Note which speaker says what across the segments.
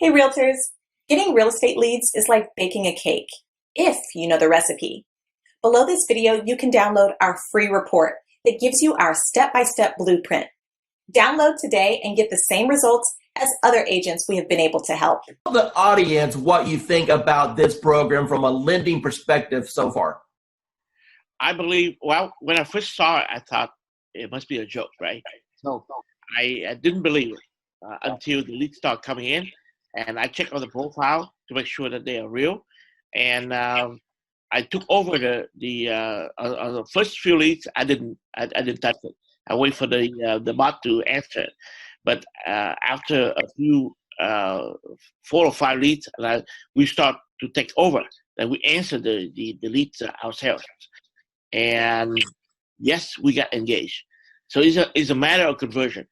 Speaker 1: Hey realtors, getting real estate leads is like baking a cake, if you know the recipe. Below this video, you can download our free report that gives you our step-by-step blueprint. Download today and get the same results as other agents we have been able to help.
Speaker 2: Tell the audience what you think about this program from a lending perspective so far.
Speaker 3: I believe, well, when I first saw it, I thought it must be a joke, right? So I didn't believe it until the leads start coming in, and I checked on the profile to make sure that they are real. And I took over the first few leads. I didn't touch it. I wait for the bot to answer it. But after a few 4 or 5 leads, we start to take over. Then we answer the leads ourselves. And yes, we got engaged. So it's a matter of conversion.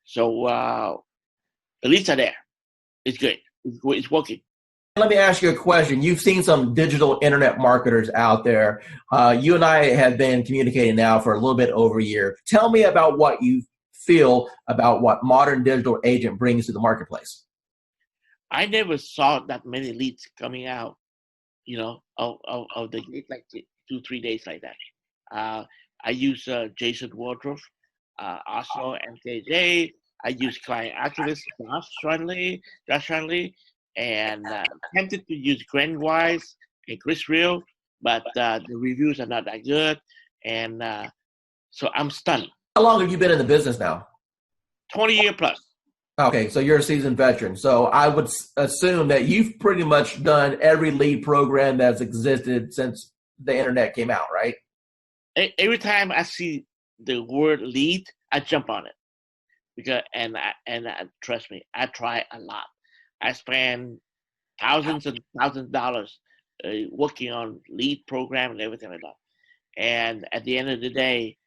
Speaker 3: So the leads are there. It's good. It's working.
Speaker 2: Let me ask you a question. You've seen some digital internet marketers out there. You and I have been communicating now for a little bit over a year. Tell me about what you feel about what Modern Digital Agent brings to the marketplace.
Speaker 3: I never saw that many leads coming out, of the gate, like 2-3 days like that. I use Jason Wardrobe, also MKJ. I use Client Activist, Josh Shanley, and tempted to use Grant Wise and Chris Real, but the reviews are not that good, and so I'm stunned.
Speaker 2: How long have you been in the business now?
Speaker 3: 20 years plus.
Speaker 2: Okay, so you're a seasoned veteran. So I would assume that you've pretty much done every lead program that's existed since the internet came out, right?
Speaker 3: Every time I see the word lead, I jump on it, because and trust me, I try a lot. I spend thousands and thousands of dollars working on lead program and everything like that. And at the end of the day,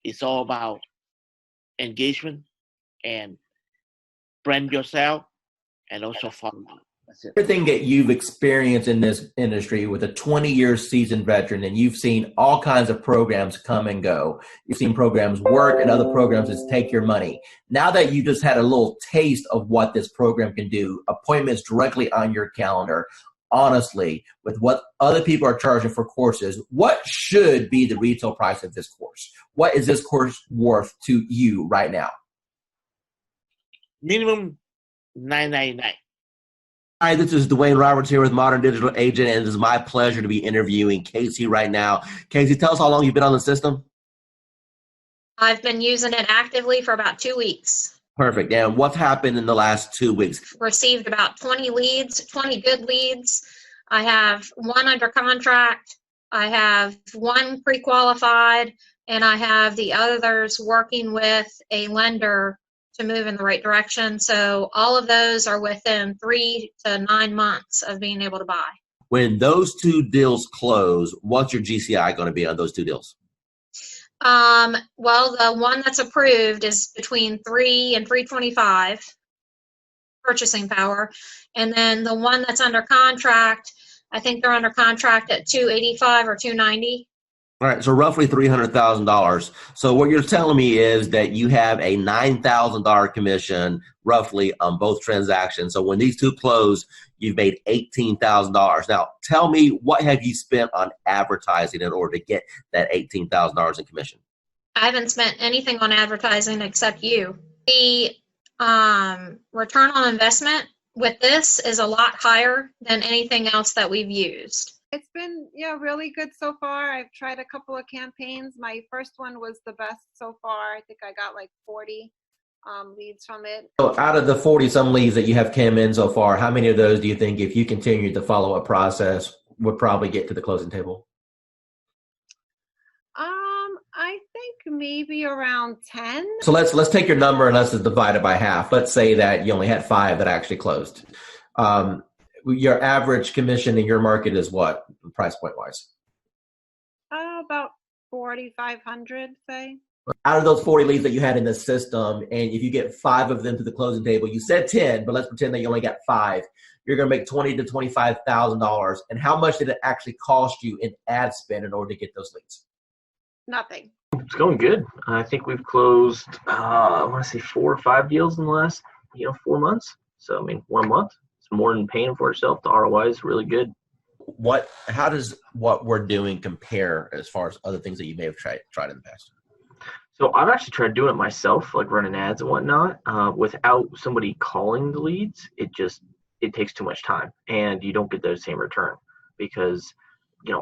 Speaker 3: it's all about engagement and brand yourself and also follow. That's it.
Speaker 2: Everything that you've experienced in this industry with a 20-year seasoned veteran, and you've seen all kinds of programs come and go. You've seen programs work and other programs that take your money. Now that you just had a little taste of what this program can do, appointments directly on your calendar, honestly, with what other people are charging for courses, what should be the retail price of this course? What is this course worth to you right now?
Speaker 3: Minimum $9.99.
Speaker 2: Hi, this is Dwayne Roberts here with Modern Digital Agent, and it is my pleasure to be interviewing Casey right now. Casey, tell us how long you've been on the system.
Speaker 4: I've been using it actively for about 2 weeks.
Speaker 2: Perfect. And what's happened in the last 2 weeks?
Speaker 4: Received about 20 leads, 20 good leads. I have 1 under contract. I have 1 pre-qualified, and I have the others working with a lender to move in the right direction. So all of those are within 3 to 9 months of being able to buy.
Speaker 2: When those 2 deals close, what's your GCI going to be on those 2 deals?
Speaker 4: Well, the one that's approved is between 3 and 325 purchasing power. And then the one that's under contract, I think they're under contract at 285 or 290.
Speaker 2: All right, so roughly $300,000. So what you're telling me is that you have a $9,000 commission roughly on both transactions. So when these 2 close, you've made $18,000. Now, tell me, what have you spent on advertising in order to get that $18,000 in commission?
Speaker 4: I haven't spent anything on advertising except you. The return on investment with this is a lot higher than anything else that we've used.
Speaker 5: It's been, really good so far. I've tried a couple of campaigns. My first one was the best so far. I think I got like 40 leads from it.
Speaker 2: So out of the 40-some leads that you have came in so far, how many of those do you think, if you continue the follow-up process, would probably get to the closing table?
Speaker 5: I think maybe around 10.
Speaker 2: So let's take your number and let's divide it by half. Let's say that you only had 5 that actually closed. Your average commission in your market is what, price point wise?
Speaker 5: About 4,500, say.
Speaker 2: Out of those 40 leads that you had in the system, and if you get 5 of them to the closing table, you said 10, but let's pretend that you only got 5. You're going to make $20,000 to $25,000. And how much did it actually cost you in ad spend in order to get those leads?
Speaker 5: Nothing.
Speaker 6: It's going good. I think we've closed, I want to say 4 or 5 deals in the last, 4 months. So, 1 month. more than paying for itself. The ROI is really good.
Speaker 2: How does what we're doing compare as far as other things that you may have tried in the past?
Speaker 6: So I've actually tried doing it myself, like running ads and whatnot. Without somebody calling the leads, it takes too much time, and you don't get the same return because,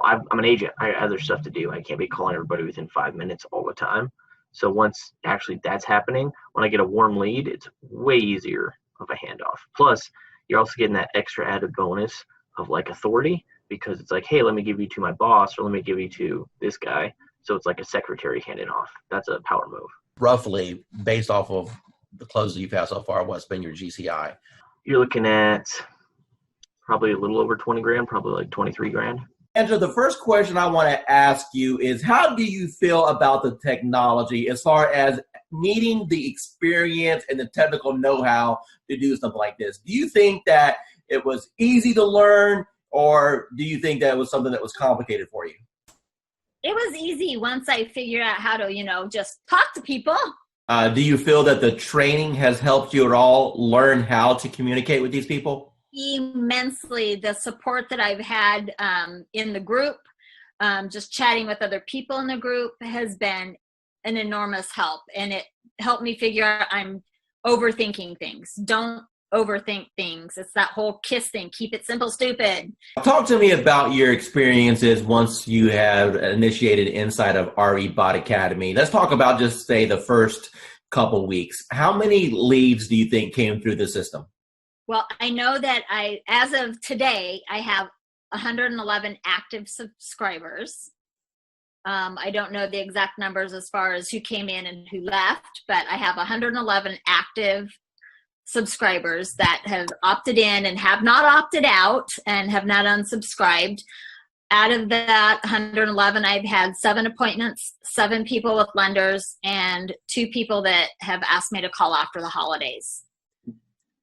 Speaker 6: I'm an agent. I have other stuff to do. I can't be calling everybody within 5 minutes all the time. So once actually that's happening, when I get a warm lead, it's way easier of a handoff. Plus, you're also getting that extra added bonus of like authority, because it's like, hey, let me give you to my boss, or let me give you to this guy. So it's like a secretary handing off. That's a power move.
Speaker 2: Roughly, based off of the closes you've had so far, what's been your GCI?
Speaker 6: You're looking at probably a little over 20 grand, probably like 23 grand.
Speaker 2: Angela, the first question I want to ask you is, how do you feel about the technology as far as needing the experience and the technical know-how to do something like this? Do you think that it was easy to learn, or do you think that it was something that was complicated for you?
Speaker 7: It was easy once I figured out how to, just talk to people.
Speaker 2: Do you feel that the training has helped you at all learn how to communicate with these people?
Speaker 7: Immensely. The support that I've had in the group, just chatting with other people in the group, has been an enormous help. And it helped me figure out I'm overthinking things. Don't overthink things. It's that whole KISS thing. Keep it simple, stupid.
Speaker 2: Talk to me about your experiences once you have initiated inside of RE Bot Academy. Let's talk about just say the first couple weeks. How many leads do you think came through the system?
Speaker 7: Well, I know that as of today, I have 111 active subscribers. I don't know the exact numbers as far as who came in and who left, but I have 111 active subscribers that have opted in and have not opted out and have not unsubscribed. Out of that 111, I've had 7 appointments, 7 people with lenders, and 2 people that have asked me to call after the holidays.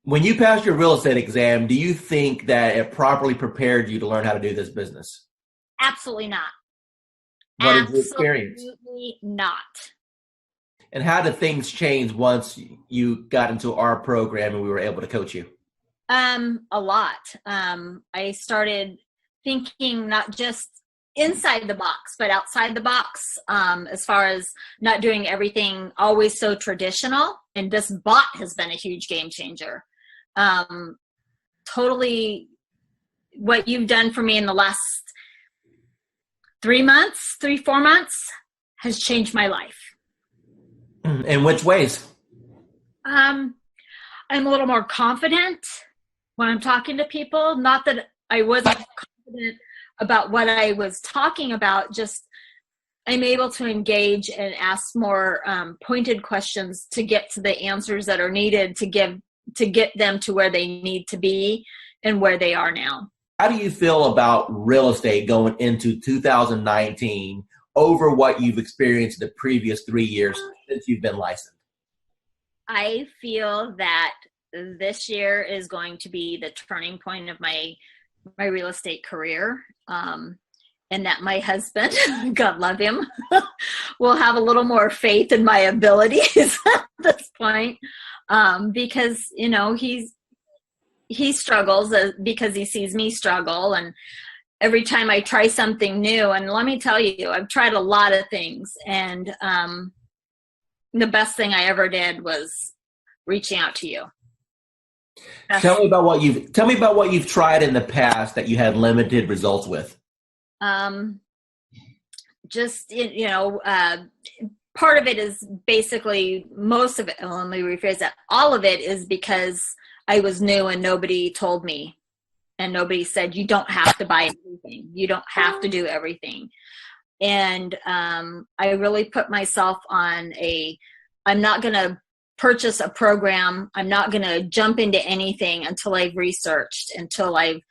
Speaker 2: When you passed your real estate exam, do you think that it properly prepared you to learn how to do this business?
Speaker 7: Absolutely not.
Speaker 2: What is your experience?
Speaker 7: Absolutely not.
Speaker 2: And how did things change once you got into our program and we were able to coach you?
Speaker 7: A lot. I started thinking not just inside the box, but outside the box, as far as not doing everything always so traditional. And this bot has been a huge game changer. Totally what you've done for me in the last 4 months has changed my life.
Speaker 2: In which ways?
Speaker 7: I'm a little more confident when I'm talking to people. Not that I wasn't confident about what I was talking about, just I'm able to engage and ask more pointed questions to get to the answers that are needed to get them to where they need to be and where they are now.
Speaker 2: How do you feel about real estate going into 2019 over what you've experienced the previous 3 years since you've been licensed?
Speaker 7: I feel that this year is going to be the turning point of my real estate career. And that my husband, God love him, will have a little more faith in my abilities at this point, because he struggles because he sees me struggle, and every time I try something new, and let me tell you, I've tried a lot of things, and the best thing I ever did was reaching out to you.
Speaker 2: Tell me about what you've tried in the past that you had limited results with.
Speaker 7: Part of it is basically most of it. Let me rephrase that. All of it is because I was new and nobody told me, and nobody said, you don't have to buy everything. You don't have to do everything. And I really put myself on I'm not going to purchase a program. I'm not going to jump into anything until I've researched, until I've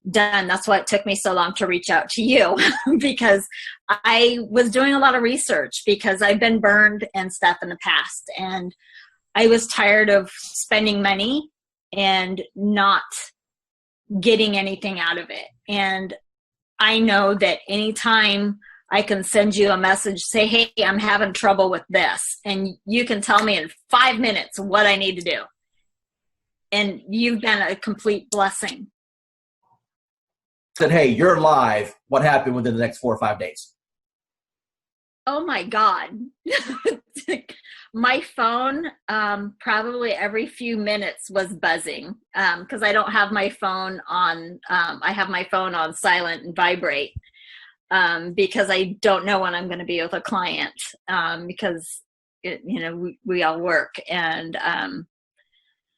Speaker 7: done. That's why it took me so long to reach out to you, because I was doing a lot of research because I've been burned and stuff in the past, and I was tired of spending money and not getting anything out of it. And I know that anytime I can send you a message, say, hey, I'm having trouble with this, and you can tell me in 5 minutes what I need to do. and you've been a complete blessing.
Speaker 2: Said, hey, you're live. What happened within the next 4 or 5 days?
Speaker 7: Oh my God. My phone, probably every few minutes was buzzing, because I don't have my phone on, I have my phone on silent and vibrate, because I don't know when I'm going to be with a client, because we all work, and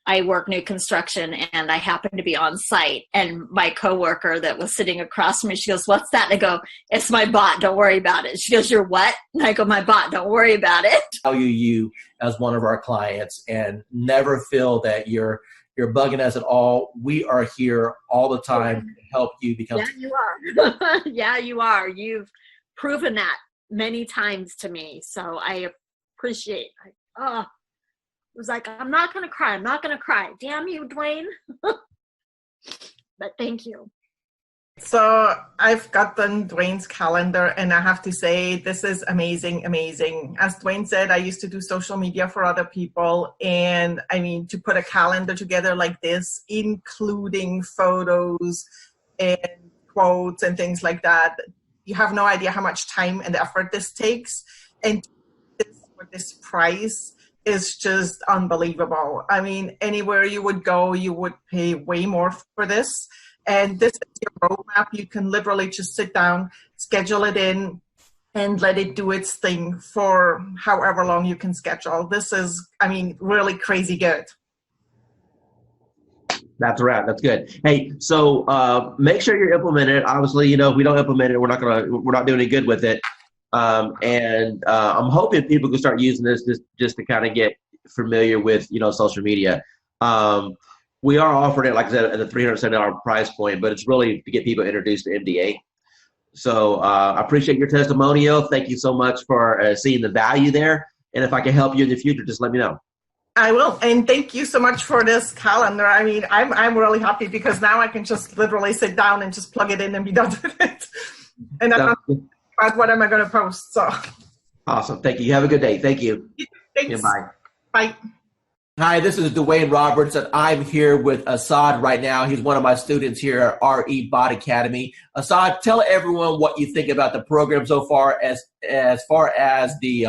Speaker 7: I work new construction, and I happen to be on site, and my coworker that was sitting across from me, she goes, "What's that?" And I go, "It's my bot. Don't worry about it." She goes, "You're what?" And I go, "My bot. Don't worry about it."
Speaker 2: Value you as one of our clients and never feel that you're bugging us at all. We are here all the time to help you become.
Speaker 7: Yeah, you are. Yeah, you are. You've proven that many times to me. So I appreciate it. Oh, it was like, I'm not going to cry. I'm not going to cry. Damn you, Dwayne. But thank you.
Speaker 8: So I've gotten Dwayne's calendar, and I have to say, this is amazing, amazing. As Dwayne said, I used to do social media for other people. And I mean, to put a calendar together like this, including photos and quotes and things like that, you have no idea how much time and effort this takes. And for this price is just unbelievable. I mean, anywhere you would go, you would pay way more for this. And this is your roadmap. You can literally just sit down, schedule it in, and let it do its thing for however long you can schedule. This is, I mean, really crazy good.
Speaker 9: That's right. That's good. Hey, so make sure you're implementing it. Obviously, if we don't implement it, we're not doing any good with it. And I'm hoping people can start using this just to kind of get familiar with, social media. We are offering it, like I said, at a $370 price point, but it's really to get people introduced to MDA. So I appreciate your testimonial. Thank you so much for seeing the value there. And if I can help you in the future, just let me know.
Speaker 8: I will. And thank you so much for this calendar. I mean, I'm really happy because now I can just literally sit down and just plug it in and be done with it. And I'm not about what am I going to post. So
Speaker 9: awesome. Thank you. You have a good day. Thank you.
Speaker 8: Thanks.
Speaker 9: Yeah, bye.
Speaker 8: Bye.
Speaker 2: Hi, this is Dwayne Roberts, and I'm here with Assad right now. He's one of my students here at RE Bot Academy. Assad, tell everyone what you think about the program so far as the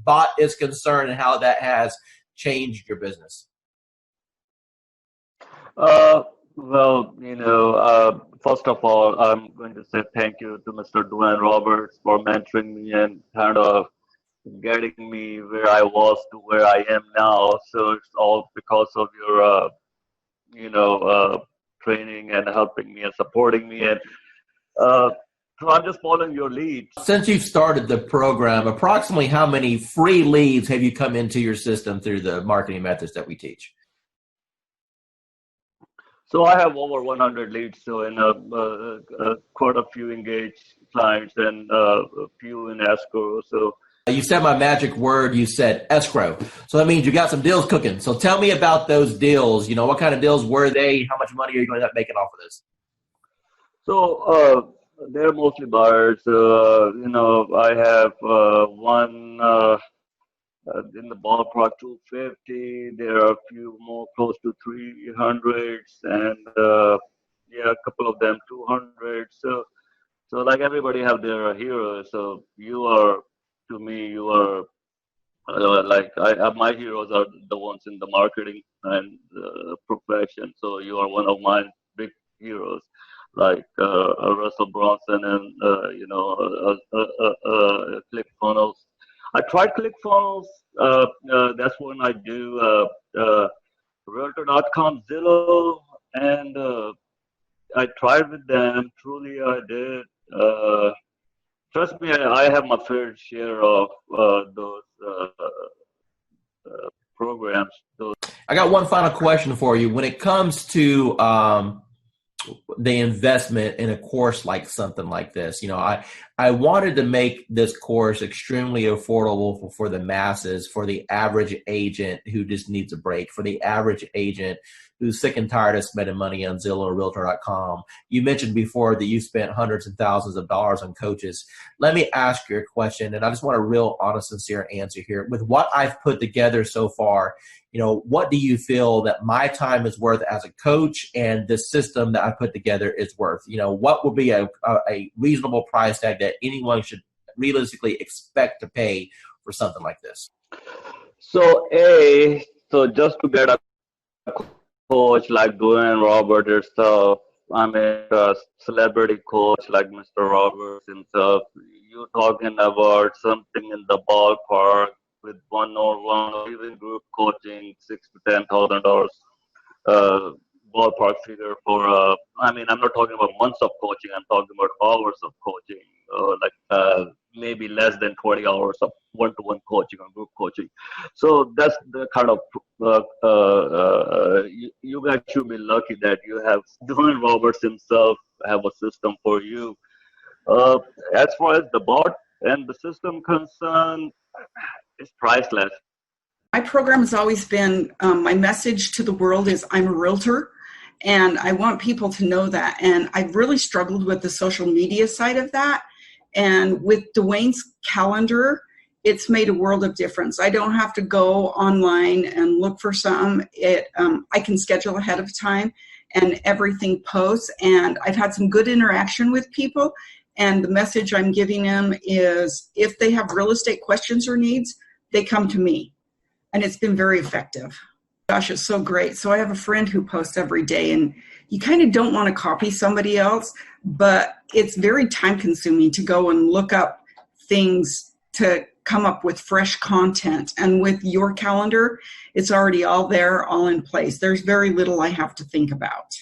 Speaker 2: bot is concerned and how that has changed your business.
Speaker 10: Well, first of all, I'm going to say thank you to Mr. Dwayne Roberts for mentoring me and kind of getting me where I was to where I am now. So it's all because of your, training and helping me and supporting me. And so I'm just following your lead.
Speaker 2: Since you've started the program, approximately how many free leads have you come into your system through the marketing methods that we teach?
Speaker 10: So I have over 100 leads, so in quite a few engaged clients and a few in escrow. So
Speaker 2: you said my magic word. You said escrow. So that means you got some deals cooking. So tell me about those deals. What kind of deals were they? How much money are you going to end up making off of this?
Speaker 10: So they're mostly buyers. I have one in the ballpark 250. There are a few more close to 300s, and a couple of them 200. So like everybody have their heroes. So to me, you are my heroes are the ones in the marketing and profession. So you are one of my big heroes, like Russell Bronson and ClickFunnels. I tried ClickFunnels. That's when I do Realtor.com, Zillow, and I tried with them. Truly, I did. Trust me, I have my fair share of those programs.
Speaker 2: I got one final question for you. When it comes to the investment in a course like something like this, I wanted to make this course extremely affordable for the masses, for the average agent who just needs a break, for the average agent who's sick and tired of spending money on Zillow or Realtor.com. You mentioned before that you spent hundreds and thousands of dollars on coaches. Let me ask you a question, and I just want a real honest, sincere answer here. With what I've put together so far, what do you feel that my time is worth as a coach and the system that I put together is worth? What would be a reasonable price tag that anyone should realistically expect to pay for something like this?
Speaker 10: So just to get a coach like Dwayne Roberts himself, I mean, a celebrity coach like Mr. Roberts himself, you're talking about something in the ballpark with one-on-one or even group coaching, $6,000 to $10,000 ballpark figure for. I'm not talking about months of coaching. I'm talking about hours of coaching, maybe less than 20 hours of one-to-one coaching or group coaching. So that's the kind of you guys should be lucky that you have Dwayne Roberts himself have a system for you. As far as the bot and the system concerned, it's priceless.
Speaker 11: My program has always been, my message to the world is I'm a realtor, and I want people to know that. And I've really struggled with the social media side of that. And with Dwayne's calendar, it's made a world of difference. I don't have to go online and look for something. I can schedule ahead of time and everything posts. And I've had some good interaction with people. And the message I'm giving them is if they have real estate questions or needs, they come to me. And it's been very effective. Gosh, it's so great. So I have a friend who posts every day, and you kind of don't want to copy somebody else, but it's very time consuming to go and look up things to come up with fresh content. And with your calendar, it's already all there, all in place. There's very little I have to think about.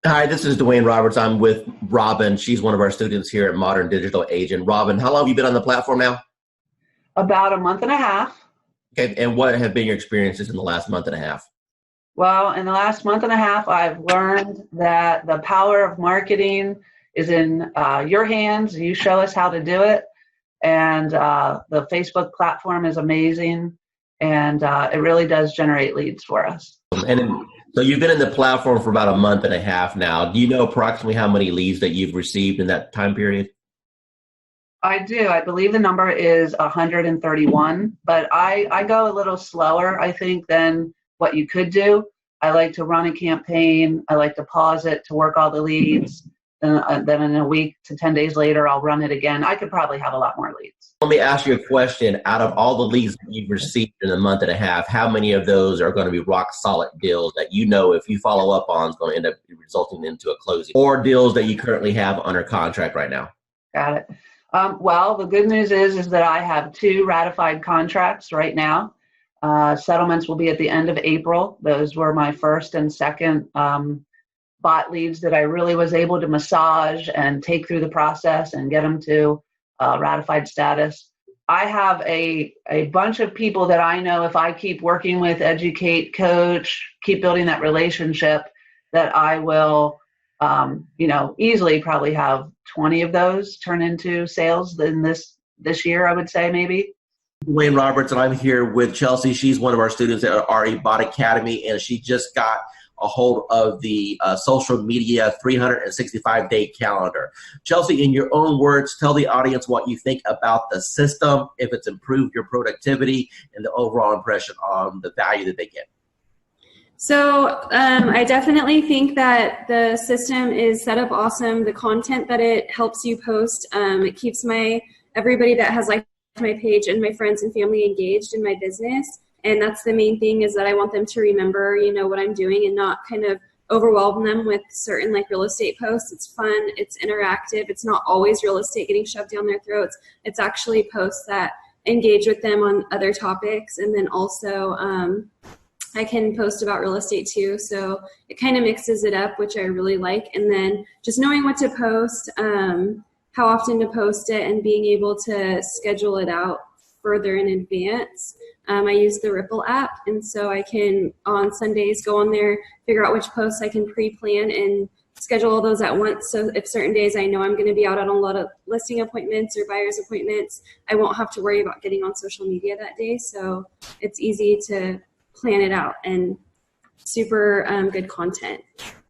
Speaker 2: Hi, this is Dwayne Roberts. I'm with Robin. She's one of our students here at Modern Digital Agent. Robin, how long have you been on the platform now?
Speaker 12: About a month and a half.
Speaker 2: Okay, and what have been your experiences in the last month and a half?
Speaker 12: Well, in the last month and a half, I've learned that the power of marketing is in your hands. You show us how to do it. And the Facebook platform is amazing. And it really does generate leads for us.
Speaker 2: So you've been in the platform for about a month and a half now. Do you know approximately how many leads that you've received in that time period?
Speaker 12: I do. I believe the number is 131, but I go a little slower, I think, than what you could do. I like to run a campaign. I like to pause it to work all the leads. Then in a week to 10 days later, I'll run it again. I could probably have a lot more leads.
Speaker 2: Let me ask you a question. Out of all the leads that you've received in a month and a half, how many of those are going to be rock solid deals that if you follow up on is going to end up resulting into a closing, or deals that you currently have under contract right now?
Speaker 12: Got it. Well, the good news is that I have 2 ratified contracts right now. Settlements will be at the end of April. Those were my first and second bot leads that I really was able to massage and take through the process and get them to ratified status. I have a bunch of people that I know if I keep working with, educate, coach, keep building that relationship, that I will easily probably have 20 of those turn into sales in this year, I would say maybe.
Speaker 2: Dwayne Roberts, and I'm here with Chelsea. She's one of our students at our Bot Academy, and she just got a hold of the social media 365-day calendar. Chelsea, in your own words, tell the audience what you think about the system, if it's improved your productivity, and the overall impression on the value that they get.
Speaker 13: So I definitely think that the system is set up awesome. The content that it helps you post, it keeps everybody that has liked my page and my friends and family engaged in my business. And that's the main thing, is that I want them to remember, what I'm doing and not kind of overwhelm them with certain real estate posts. It's fun, it's interactive, it's not always real estate getting shoved down their throats. It's actually posts that engage with them on other topics. And then also I can post about real estate too. So it kind of mixes it up, which I really like. And then just knowing what to post, how often to post it, and being able to schedule it out further in advance. I use the Ripple app, and so I can, on Sundays, go on there, figure out which posts I can pre-plan and schedule all those at once. So if certain days I know I'm going to be out on a lot of listing appointments or buyer's appointments, I won't have to worry about getting on social media that day. So it's easy to plan it out and super good content.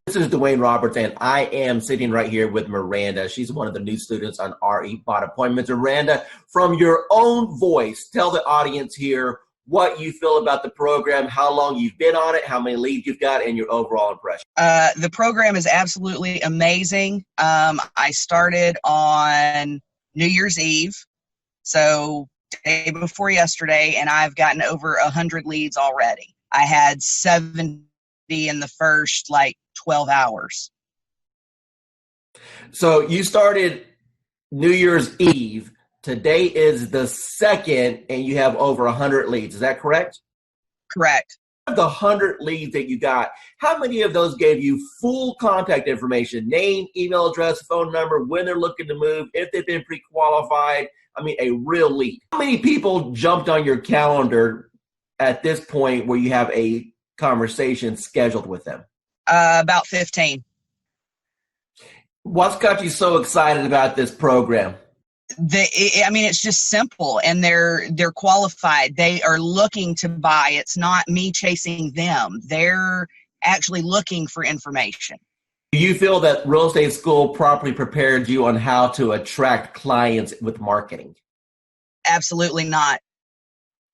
Speaker 2: This is Dwayne Roberts, and I am sitting right here with Miranda. She's one of the new students on RE Bot Appointments. Miranda, from your own voice, tell the audience here what you feel about the program, how long you've been on it, how many leads you've got, and your overall impression.
Speaker 14: The program is absolutely amazing. I started on New Year's Eve, so day before yesterday, and I've gotten over 100 leads already. I had 70 in the first 12 hours.
Speaker 2: So you started New Year's Eve. Today is the 2nd, and you have over 100 leads. Is that correct?
Speaker 14: Correct.
Speaker 2: Of the 100 leads that you got, how many of those gave you full contact information, name, email address, phone number, when they're looking to move, if they've been pre-qualified? I mean, a real lead. How many people jumped on your calendar at this point where you have a conversation scheduled with them?
Speaker 14: About 15.
Speaker 2: What's got you so excited about this program?
Speaker 14: It's just simple, and they're qualified. They are looking to buy. It's not me chasing them. They're actually looking for information.
Speaker 2: Do you feel that real estate school properly prepared you on how to attract clients with marketing?
Speaker 14: Absolutely not.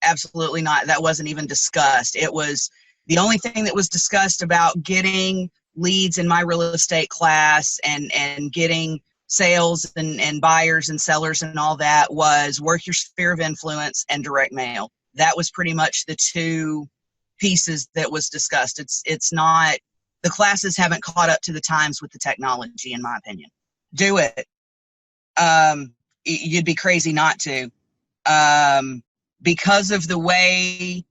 Speaker 14: Absolutely not. That wasn't even discussed. It was the only thing that was discussed about getting leads in my real estate class and getting sales and buyers and sellers and all that was work your sphere of influence and direct mail. That was pretty much the two pieces that was discussed. It's not, the classes haven't caught up to the times with the technology, in my opinion. Do it. You'd be crazy not to. Because of the way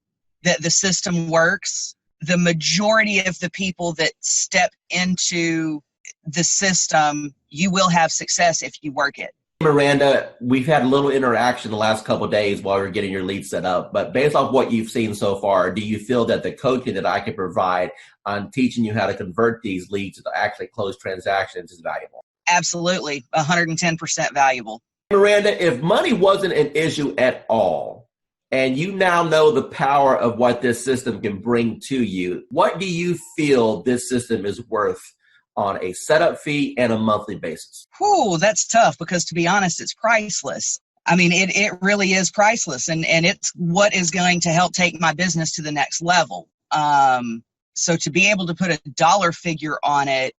Speaker 14: that the system works, the majority of the people that step into the system, you will have success if you work it.
Speaker 2: Miranda, we've had a little interaction the last couple of days while we're getting your lead set up, but based off what you've seen so far, do you feel that the coaching that I can provide on teaching you how to convert these leads to actually close transactions is valuable?
Speaker 14: Absolutely, 110% valuable.
Speaker 2: Miranda, if money wasn't an issue at all, and you now know the power of what this system can bring to you, what do you feel this system is worth on a setup fee and a monthly basis?
Speaker 14: Whew, that's tough because, to be honest, it's priceless. I mean, it really is priceless, and it's what is going to help take my business to the next level. So to be able to put a dollar figure on it,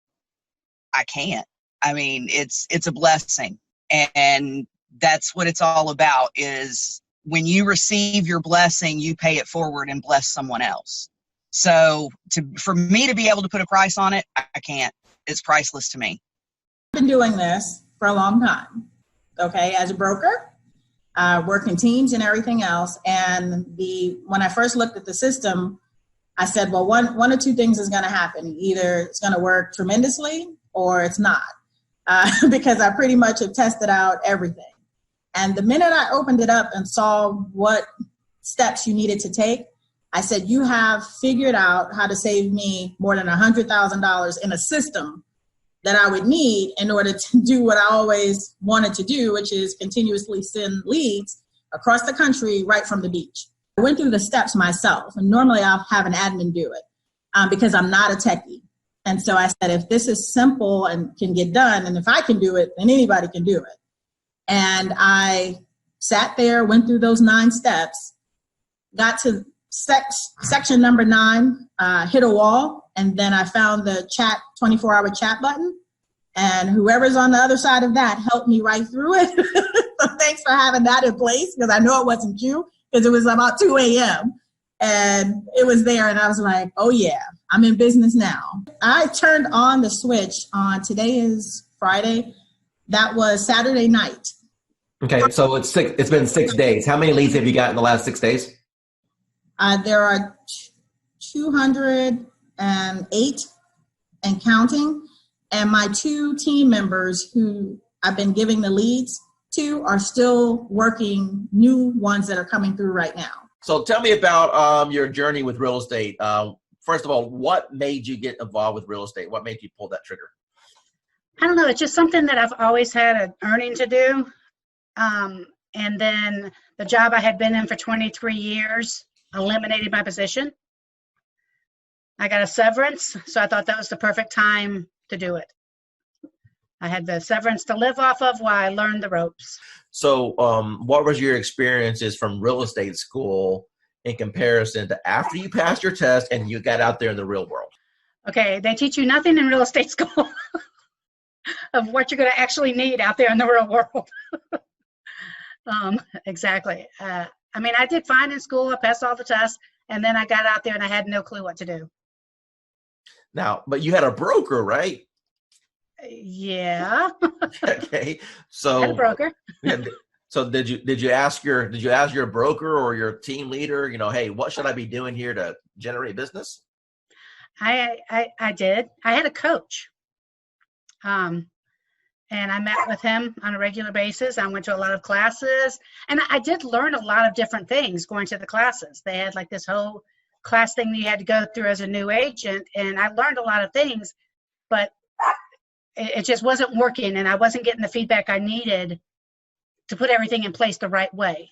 Speaker 14: I can't. I mean, it's a blessing, and that's what it's all about, is when you receive your blessing, you pay it forward and bless someone else. So for me to be able to put a price on it, I can't. It's priceless to me.
Speaker 15: I've been doing this for a long time, okay, as a broker, working teams and everything else. And when I first looked at the system, I said, well, one or two things is going to happen. Either it's going to work tremendously or it's not, because I pretty much have tested out everything. And the minute I opened it up and saw what steps you needed to take, I said, you have figured out how to save me more than $100,000 in a system that I would need in order to do what I always wanted to do, which is continuously send leads across the country right from the beach. I went through the steps myself, and normally I'll have an admin do it because I'm not a techie. And so I said, if this is simple and can get done, and if I can do it, then anybody can do it. And I sat there, went through those 9 steps, got to section number 9, hit a wall, and then I found the 24-hour chat button, and whoever's on the other side of that helped me right through it. So thanks for having that in place, because I know it wasn't you, because it was about 2 a.m. and it was there, and I was like, oh yeah, I'm in business now. I turned on the switch on, today is Friday, that was Saturday night.
Speaker 2: Okay, so it's been 6 days. How many leads have you got in the last 6 days?
Speaker 15: There are 208 and counting, and my 2 team members who I've been giving the leads to are still working new ones that are coming through right now.
Speaker 2: So tell me about your journey with real estate. First of all, what made you get involved with real estate? What made you pull that trigger?
Speaker 16: I don't know. It's just something that I've always had an earning to do. And then the job I had been in for 23 years eliminated my position. I got a severance, so I thought that was the perfect time to do it. I had the severance to live off of while I learned the ropes.
Speaker 2: So what was your experiences from real estate school in comparison to after you passed your test and you got out there in the real world?
Speaker 16: Okay, they teach you nothing in real estate school of what you're going to actually need out there in the real world. Exactly. I mean, I did fine in school. I passed all the tests, and then I got out there and I had no clue what to do.
Speaker 2: Now, but you had a broker, right?
Speaker 16: Yeah.
Speaker 2: Okay.
Speaker 16: I had a
Speaker 2: So,
Speaker 16: broker.
Speaker 2: so did you ask your broker or your team leader, hey, what should I be doing here to generate business?
Speaker 16: I did. I had a coach. And I met with him on a regular basis. I went to a lot of classes, and I did learn a lot of different things going to the classes. They had like this whole class thing that you had to go through as a new agent, and I learned a lot of things, but it just wasn't working, and I wasn't getting the feedback I needed to put everything in place the right way.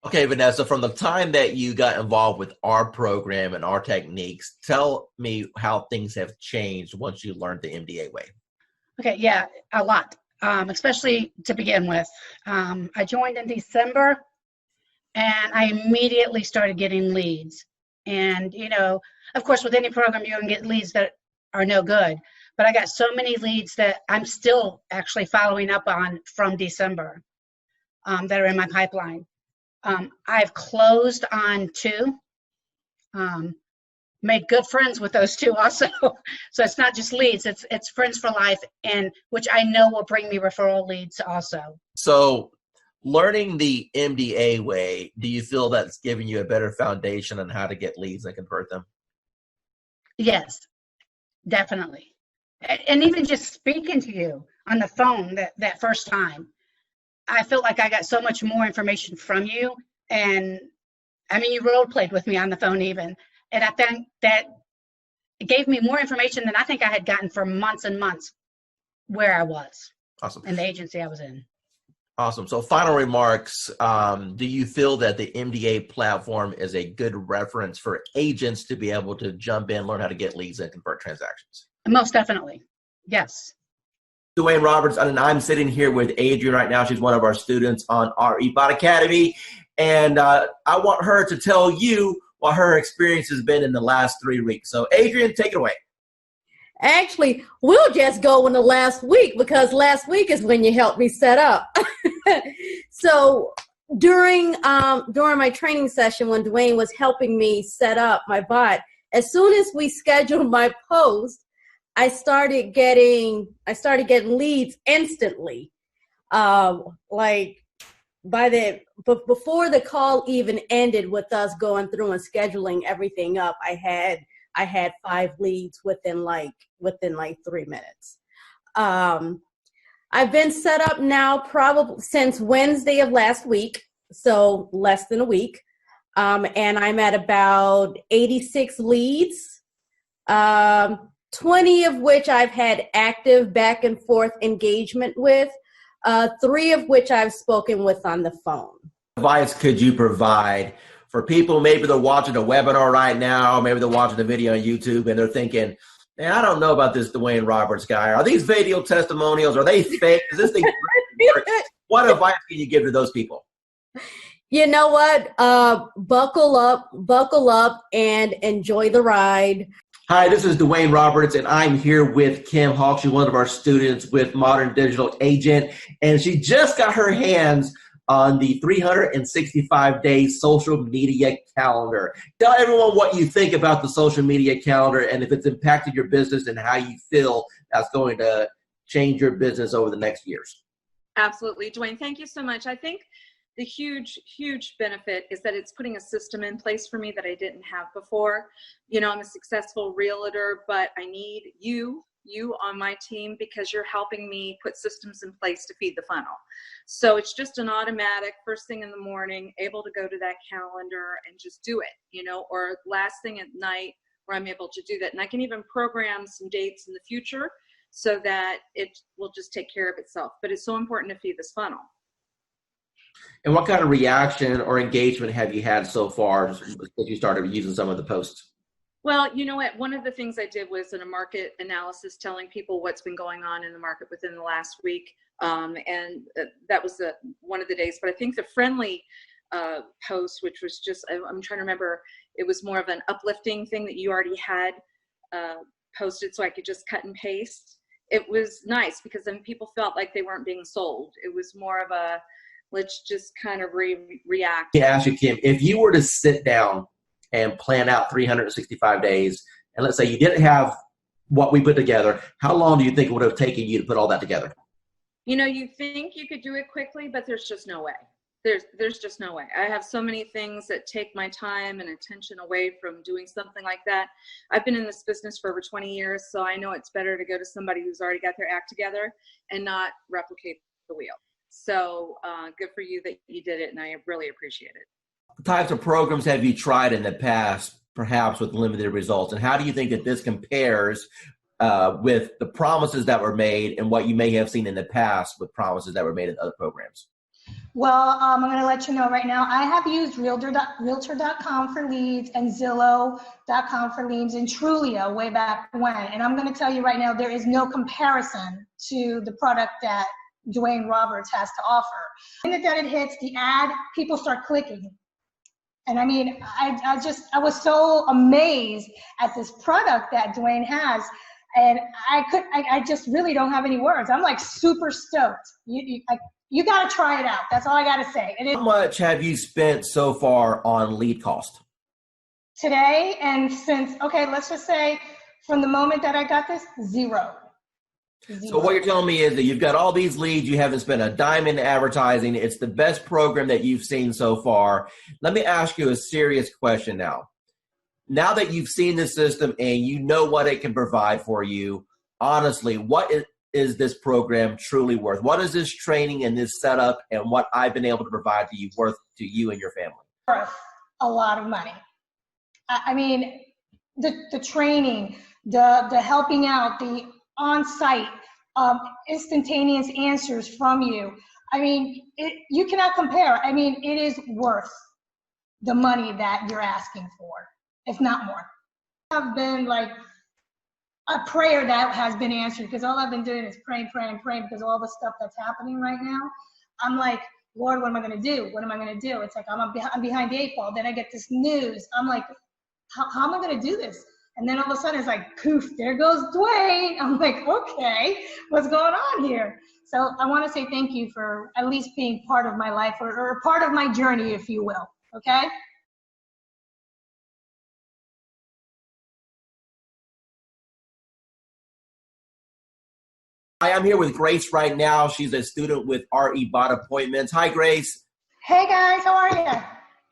Speaker 2: Okay, Vanessa, from the time that you got involved with our program and our techniques, tell me how things have changed once you learned the MDA way.
Speaker 16: Okay, yeah, a lot, especially to begin with. I joined in December, and I immediately started getting leads. And, of course, with any program, you're going to get leads that are no good. But I got so many leads that I'm still actually following up on from December that are in my pipeline. I've closed on 2. Made good friends with those 2 also. So it's not just leads, it's friends for life, and which I know will bring me referral leads also.
Speaker 2: So learning the MDA way, do you feel that's giving you a better foundation on how to get leads and convert them?
Speaker 16: Yes, definitely. And even just speaking to you on the phone that first time, I felt like I got so much more information from you. And I mean, you role played with me on the phone even. And I think that it gave me more information than I think I had gotten for months and months where I was.
Speaker 2: Awesome.
Speaker 16: In the agency I was in.
Speaker 2: Awesome. So final remarks, do you feel that the MDA platform is a good reference for agents to be able to jump in, learn how to get leads and convert transactions?
Speaker 16: Most definitely. Yes.
Speaker 2: Dwayne Roberts, and I'm sitting here with Adrienne right now. She's one of our students on our eBot Academy. And I want her to tell you what her experience has been in the last 3 weeks. So Adrienne, take it away.
Speaker 17: Actually, we'll just go in the last week because last week is when you helped me set up. So during my training session when Dwayne was helping me set up my bot, as soon as we scheduled my post, I started getting leads instantly. Before the call even ended with us going through and scheduling everything up, I had 5 leads within 3 minutes. I've been set up now probably since Wednesday of last week, so less than a week. And I'm at about 86 leads, 20 of which I've had active back and forth engagement with, 3 of which I've spoken with on the phone.
Speaker 2: Advice could you provide for people, maybe they're watching a webinar right now, maybe they're watching the video on YouTube and they're thinking, man, I don't know about this Dwayne Roberts guy. Are these video testimonials? Are they fake? Is this thing work? What advice can you give to those people?
Speaker 17: You know what? Buckle up and enjoy the ride.
Speaker 2: Hi, this is Dwayne Roberts, and I'm here with Kim Hawk. She's one of our students with Modern Digital Agent, and she just got her hands on the 365-day social media calendar. Tell everyone what you think about the social media calendar and if it's impacted your business and how you feel that's going to change your business over the next years.
Speaker 18: Absolutely. Dwayne, thank you so much. I think the huge benefit is that it's putting a system in place for me that I didn't have before. You know, I'm a successful realtor, but I need you on my team because you're helping me put systems in place to feed the funnel. So it's just an automatic first thing in the morning, able to go to that calendar and just do it, you know, or last thing at night where I'm able to do that. And I can even program some dates in the future so that it will just take care of itself. But it's so important to feed this funnel.
Speaker 2: And what kind of reaction or engagement have you had so far since you started using some of the posts?
Speaker 18: Well, you know what? One of the things I did was in a market analysis telling people what's been going on in the market within the last week. And that was one of the days. But I think the friendly post, which was just, I'm trying to remember, it was more of an uplifting thing that you already had posted, so I could just cut and paste. It was nice because then people felt like they weren't being sold. It was more of a, let's just kind of react.
Speaker 2: Let me ask you, Kim, if you were to sit down and plan out 365 days, and let's say you didn't have what we put together, how long do you think it would have taken you to put all that together?
Speaker 18: You know, you think you could do it quickly, but there's just no way. There's just no way. I have so many things that take my time and attention away from doing something like that. I've been in this business for over 20 years, so I know it's better to go to somebody who's already got their act together and not replicate the wheel. So good for you that you did it, and I really appreciate it.
Speaker 2: What types of programs have you tried in the past, perhaps with limited results, and how do you think that this compares with the promises that were made and what you may have seen in the past with promises that were made in other programs?
Speaker 19: Well, I'm going to let you know right now, I have used Realtor.com for leads and Zillow.com for leads and Trulia way back when. And I'm going to tell you right now, there is no comparison to the product that Dwayne Roberts has to offer. The minute that it hits the ad, people start clicking. And I mean, I was so amazed at this product that Dwayne has. And I just really don't have any words. I'm like super stoked. You got to try it out. That's all I got to say.
Speaker 2: How much have you spent so far on lead cost?
Speaker 19: Today and since, okay, let's just say from the moment that I got this, zero.
Speaker 2: So what you're telling me is that you've got all these leads, you haven't spent a dime in advertising. It's the best program that you've seen so far. Let me ask you a serious question now. Now that you've seen the system and you know what it can provide for you, honestly, what is this program truly worth? What is this training and this setup and what I've been able to provide to you worth to you and your family?
Speaker 19: Worth a lot of money. I mean, the training, the helping out, the on-site instantaneous answers from you. I mean, you cannot compare. I mean, it is worth the money that you're asking for, if not more. I've been like a prayer that has been answered because all I've been doing is praying because of all the stuff that's happening right now. I'm like, Lord, what am I going to do? What am I going to do? It's like I'm behind the 8 ball. Then I get this news. I'm like, how am I going to do this? And then all of a sudden it's like, poof, there goes Dwayne. I'm like, okay, what's going on here? So I want to say thank you for at least being part of my life or part of my journey, if you will. Okay?
Speaker 2: Hi, I'm here with Grace right now. She's a student with RE Bot Appointments. Hi, Grace.
Speaker 19: Hey, guys. How are you?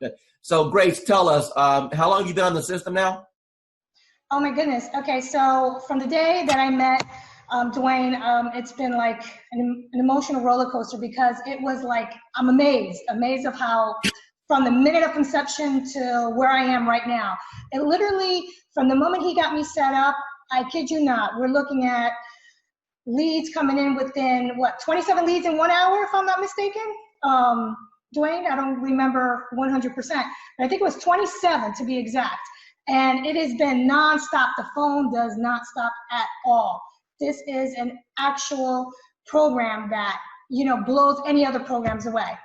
Speaker 2: Good. So, Grace, tell us, how long have you been on the system now?
Speaker 19: Oh, my goodness. Okay, so from the day that I met Dwayne, it's been like an emotional roller coaster because it was like, I'm amazed of how from the minute of conception to where I am right now. It literally, from the moment he got me set up, I kid you not, we're looking at leads coming in within, 27 leads in 1 hour, if I'm not mistaken? Dwayne, I don't remember 100%, but I think it was 27 to be exact. And it has been nonstop. The phone does not stop at all. This is an actual program that, blows any other programs away.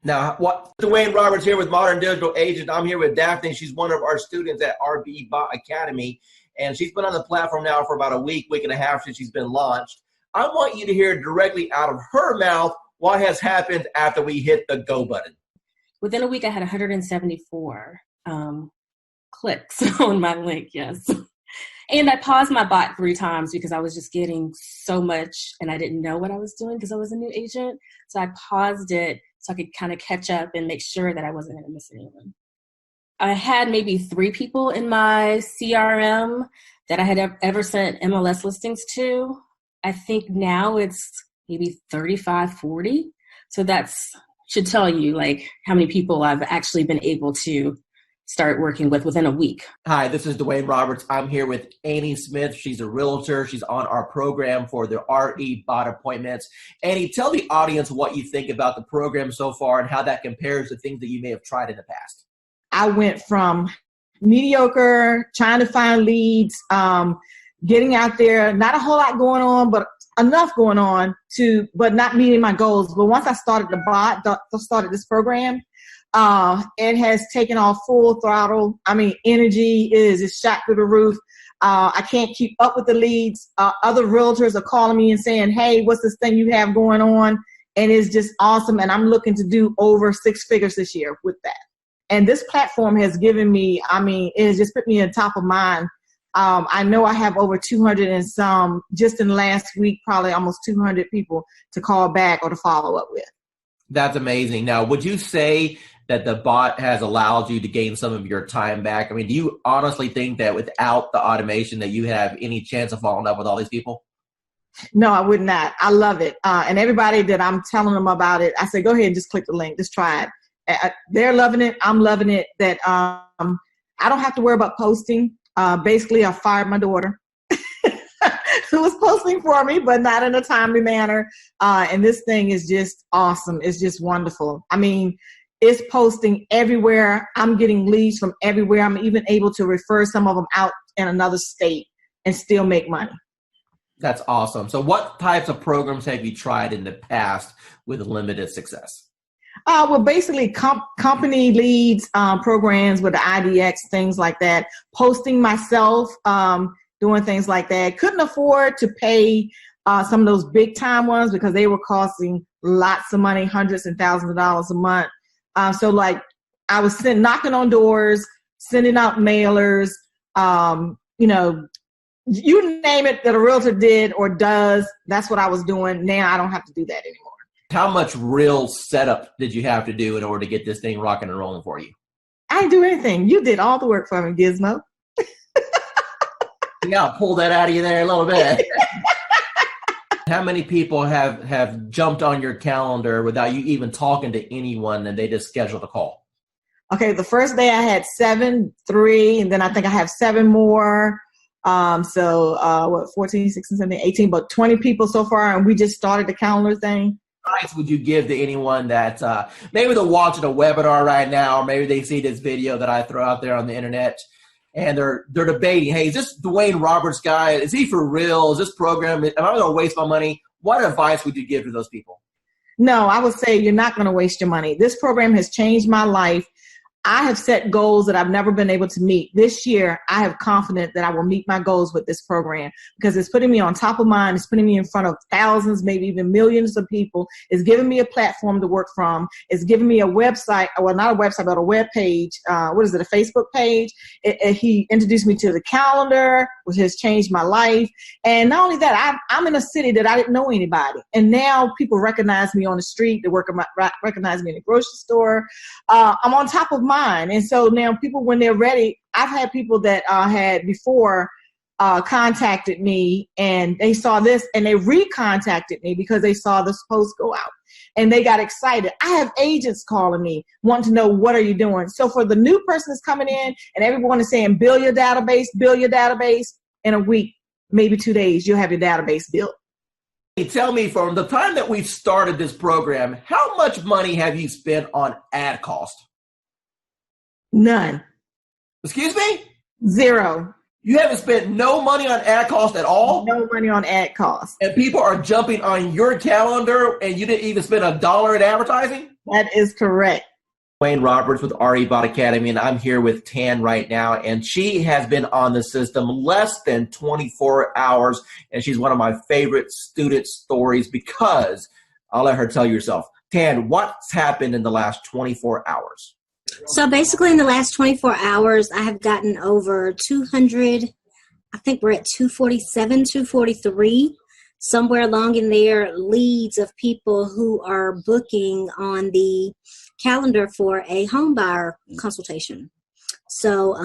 Speaker 2: Now, Dwayne Roberts here with Modern Digital Agent. I'm here with Daphne. She's one of our students at RB Bot Academy. And she's been on the platform now for about a week and a half since she's been launched. I want you to hear directly out of her mouth what has happened after we hit the go button.
Speaker 20: Within a week, I had 174 clicks on my link, yes. And I paused my bot 3 times because I was just getting so much and I didn't know what I was doing because I was a new agent. So I paused it so I could kind of catch up and make sure that I wasn't going to miss anyone. I had maybe 3 people in my CRM that I had ever sent MLS listings to. I think now it's maybe 35, 40. So should tell you like how many people I've actually been able to start working with within a week.
Speaker 2: Hi, this is Dwayne Roberts. I'm here with Annie Smith. She's a realtor. She's on our program for the RE Bot Appointments. Annie, tell the audience what you think about the program so far and how that compares to things that you may have tried in the past.
Speaker 21: I went from
Speaker 15: mediocre, trying to find leads, getting out there, not a whole lot going on, but enough going on but not meeting my goals. But once I started started this program, it has taken off full throttle. I mean, energy is shot through the roof. I can't keep up with the leads. Other realtors are calling me and saying, hey, what's this thing you have going on? And it's just awesome. And I'm looking to do over 6 figures this year with that. And this platform has given me, I mean, it has just put me on top of mind. I know I have over 200 and some, just in the last week, probably almost 200 people to call back or to follow up with.
Speaker 2: That's amazing. Now, would you say that the bot has allowed you to gain some of your time back? I mean, do you honestly think that without the automation that you have any chance of following up with all these people?
Speaker 15: No, I would not. I love it. And everybody that I'm telling them about it, I say, go ahead and just click the link. Just try it. They're loving it. I'm loving it. That I don't have to worry about posting. Basically, I fired my daughter who was posting for me, but not in a timely manner. And this thing is just awesome. It's just wonderful. I mean, it's posting everywhere. I'm getting leads from everywhere. I'm even able to refer some of them out in another state and still make money.
Speaker 2: That's awesome. So what types of programs have you tried in the past with limited success?
Speaker 15: Well, basically company leads, programs with the IDX, things like that. Posting myself, doing things like that. Couldn't afford to pay some of those big time ones because they were costing lots of money, hundreds and thousands of dollars a month. So like I was knocking on doors, sending out mailers, you name it that a realtor did or does, that's what I was doing. Now I don't have to do that anymore.
Speaker 2: How much real setup did you have to do in order to get this thing rocking and rolling for you?
Speaker 15: I didn't do anything. You did all the work for me, Gizmo.
Speaker 2: Yeah, I'll pull that out of you there a little bit. How many people have jumped on your calendar without you even talking to anyone and they just scheduled a call?
Speaker 15: Okay, the first day I had 7, 3, and then I think I have 7 more. 14, 16, 17, 18, but 20 people so far, and we just started the calendar thing.
Speaker 2: What advice would you give to anyone that maybe they're watching a webinar right now, or maybe they see this video that I throw out there on the internet, and they're debating, hey, is this Dwayne Roberts guy? Is he for real? Is this program, am I going to waste my money? What advice would you give to those people?
Speaker 15: No, I would say you're not going to waste your money. This program has changed my life. I have set goals that I've never been able to meet. This year, I have confidence that I will meet my goals with this program because it's putting me on top of mind. It's putting me in front of thousands, maybe even millions of people. It's giving me a platform to work from. It's giving me a website, well, not a website, but a web page. A Facebook page. He introduced me to the calendar, which has changed my life. And not only that, I'm in a city that I didn't know anybody. And now people recognize me on the street. They recognize me in the grocery store. I'm on top of mind. And so now people, when they're ready, I've had people that had before contacted me and they saw this and they recontacted me because they saw this post go out and they got excited. I have agents calling me wanting to know, what are you doing? So for the new person that's coming in and everyone is saying, build your database in a week, maybe 2 days, you'll have your database built.
Speaker 2: Tell me, from the time that we started this program, how much money have you spent on ad cost?
Speaker 15: None.
Speaker 2: Excuse me?
Speaker 15: 0.
Speaker 2: You haven't spent no money on ad cost at all?
Speaker 15: No money on ad cost.
Speaker 2: And people are jumping on your calendar and you didn't even spend $1 in advertising?
Speaker 15: That is correct.
Speaker 2: Dwayne Roberts with RE Bot Academy, and I'm here with Tan right now, and she has been on the system less than 24 hours, and she's one of my favorite student stories because I'll let her tell you herself. Tan, what's happened in the last 24 hours?
Speaker 21: So basically in the last 24 hours, I have gotten over 200, I think we're at 247, 243, somewhere along in there, leads of people who are booking on the calendar for a home buyer consultation. So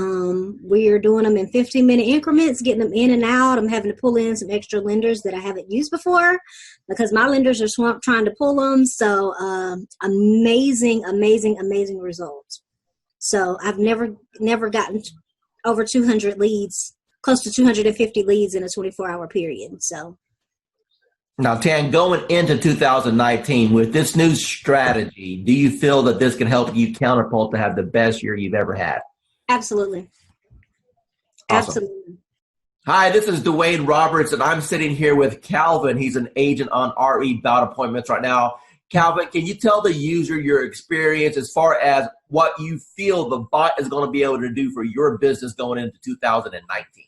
Speaker 21: we're doing them in 15-minute increments, getting them in and out. I'm having to pull in some extra lenders that I haven't used before because my lenders are swamped trying to pull them. So amazing results. So I've never gotten over 200 leads, close to 250 leads in a 24-hour period. So.
Speaker 2: Now, Tan, going into 2019 with this new strategy, do you feel that this can help you counterpult to have the best year you've ever had?
Speaker 21: Absolutely.
Speaker 2: Awesome.
Speaker 21: Absolutely.
Speaker 2: Hi, this is Dwayne Roberts, and I'm sitting here with Calvin. He's an agent on RE Bout Appointments right now. Calvin, can you tell the user your experience as far as what you feel the bot is going to be able to do for your business going into 2019?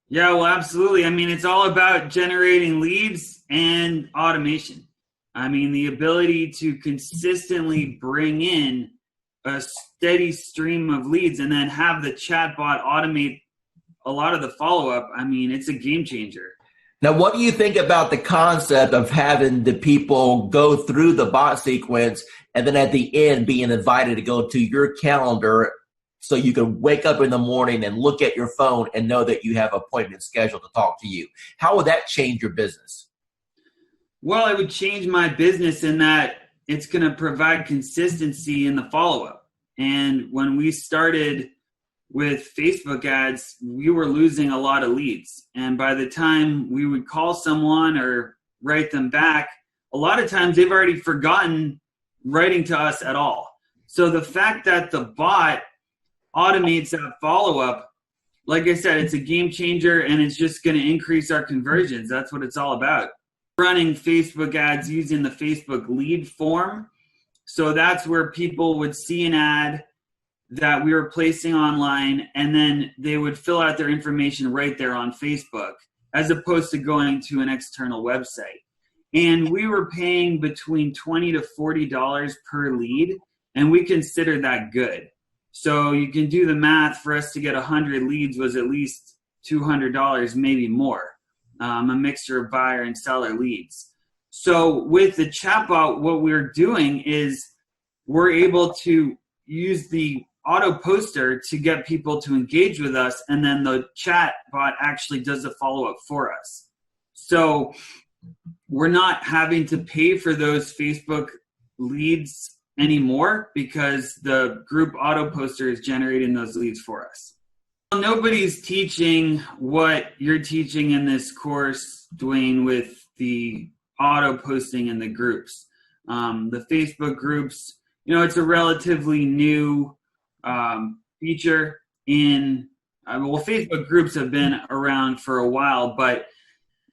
Speaker 1: Yeah, well, absolutely. I mean, it's all about generating leads and automation. I mean, the ability to consistently bring in a steady stream of leads and then have the chatbot automate a lot of the follow-up. I mean, it's a game changer.
Speaker 2: Now, what do you think about the concept of having the people go through the bot sequence and then at the end being invited to go to your calendar so you can wake up in the morning and look at your phone and know that you have appointments scheduled to talk to you? How would that change your business?
Speaker 1: Well, it would change my business in that it's going to provide consistency in the follow-up. And when we started with Facebook ads, we were losing a lot of leads. And by the time we would call someone or write them back, a lot of times they've already forgotten writing to us at all. So the fact that the bot automates that follow-up, like I said, it's a game changer, and it's just going to increase our conversions. That's what it's all about. Running Facebook ads using the Facebook lead form. So that's where people would see an ad that we were placing online, and then they would fill out their information right there on Facebook, as opposed to going to an external website. And we were paying between $20 to $40 per lead, and we considered that good. So you can do the math. For us to get 100 leads was at least $200, maybe more, a mixture of buyer and seller leads. So with the chatbot, what we're doing is we're able to use the auto poster to get people to engage with us, and then the chat bot actually does the follow-up for us. So we're not having to pay for those Facebook leads anymore because the group auto poster is generating those leads for us. Nobody's teaching what you're teaching in this course, Dwayne, with the auto posting in the groups. The Facebook groups, it's a relatively new feature in, Facebook groups have been around for a while, but